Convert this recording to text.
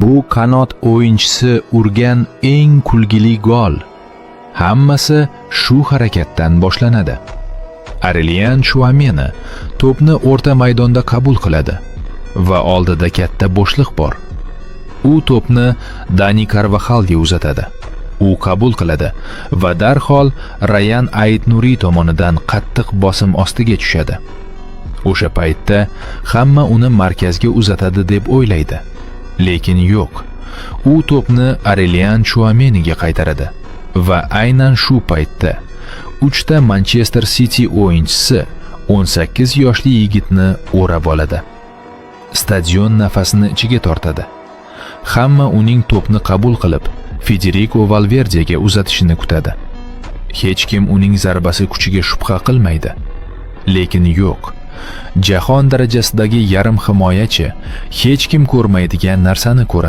Bu qanot o'yinchisi urgan eng kulgili gol. Hammasi shu harakatdan boshlanadi. Aurelien Tchouameni to'pni o'rta maydonda qabul qiladi va oldida katta bo'shliq bor. U to'pni Dani Carvajalga uzatadi. U qabul qiladi va darhol Ryan Ait-Nuri tomonidan qattiq bosim ostiga tushadi. O'sha paytda hamma uni markazga uzatadi deb o'ylaydi. Lekin yo'q. U to'pni Aurelien Tchouameniga qaytaradi va aynan shu paytda 3 ta Manchester City o'yinchisi 18 yoshli yigitni o'rab oladi. Stadion nafasini ichiga tortadi. Hamma uning to'pni qabul qilib, Federico Valverdega uzatishini kutadi. Hech kim uning zarbasi kuchiga shubha qilmaydi. Lekin yo'q. Jahon darajasidagi yarim himoyachi hech kim ko'rmaydigan narsani ko'radi.